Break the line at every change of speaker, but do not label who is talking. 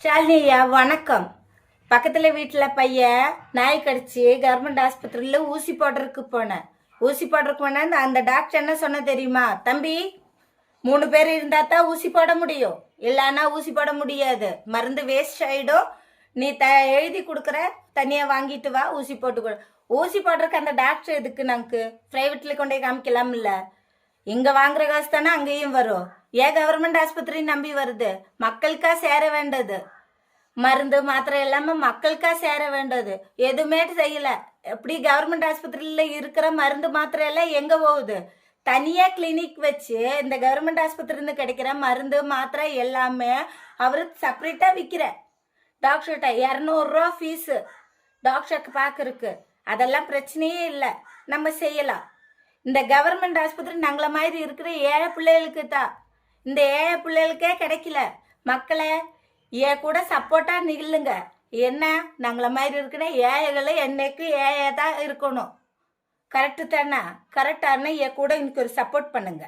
ஷாலினியா வணக்கம். பக்கத்தில் வீட்டில் பையன் நாய் கடிச்சு கவர்மெண்ட் ஆஸ்பத்திரியில் ஊசி போடுறதுக்கு போனேன். அந்த டாக்டர் என்ன சொன்ன தெரியுமா? தம்பி, 3 பேர் இருந்தால் தான் ஊசி போட முடியும், இல்லைன்னா ஊசி போட முடியாது, மருந்து வேஸ்ட் ஆகிடும், நீ எழுதி கொடுக்குற, தனியாக வாங்கிட்டு வா, ஊசி போட்டுக்கொடு. ஊசி போடுறதுக்கு அந்த டாக்டர் எதுக்கு? நமக்கு ப்ரைவேட்டில் கொண்டே காமிக்கலாம் இல்லை? இங்கே வாங்குற காசு தானே அங்கேயும் வரும். ஏன் கவர்மெண்ட் ஆஸ்பத்திரி நம்பி வருது? மக்களுக்கா சேர வேண்டது. மருந்து மாத்திரை எல்லாமே மக்களுக்கா சேர வேண்டது. எதுவுமே செய்யல. எப்படி கவர்மெண்ட் ஆஸ்பத்திரியில் இருக்கிற மருந்து மாத்திரை எல்லாம் எங்கே போகுது? தனியாக கிளினிக் வச்சு இந்த கவர்மெண்ட் ஆஸ்பத்திரியிருந்து கிடைக்கிற மருந்து மாத்திரை எல்லாமே அவர் செப்பரேட்டாக விற்கிற. டாக்டர்கிட்ட 200 ரூபா ஃபீஸு டாக்டருக்கு பார்க்கறக்கு. அதெல்லாம் பிரச்சனையே இல்லை, நம்ம செய்யலாம். இந்த கவர்மெண்ட் ஆஸ்பத்திரி நாங்கள மாதிரி இருக்கிற ஏழை பிள்ளைகளுக்கு தான். இந்த ஏழை பிள்ளைகளுக்கே கிடைக்கல. மக்களை கூட சப்போர்ட்டாக நிகழுங்க. என்ன, நாங்கள மாதிரி இருக்கிற ஏழைகளை என்னைக்கு ஏழையாக தான் இருக்கணும். கரெக்டு தானே? கரெக்டான கூட எனக்கு ஒரு சப்போர்ட் பண்ணுங்க.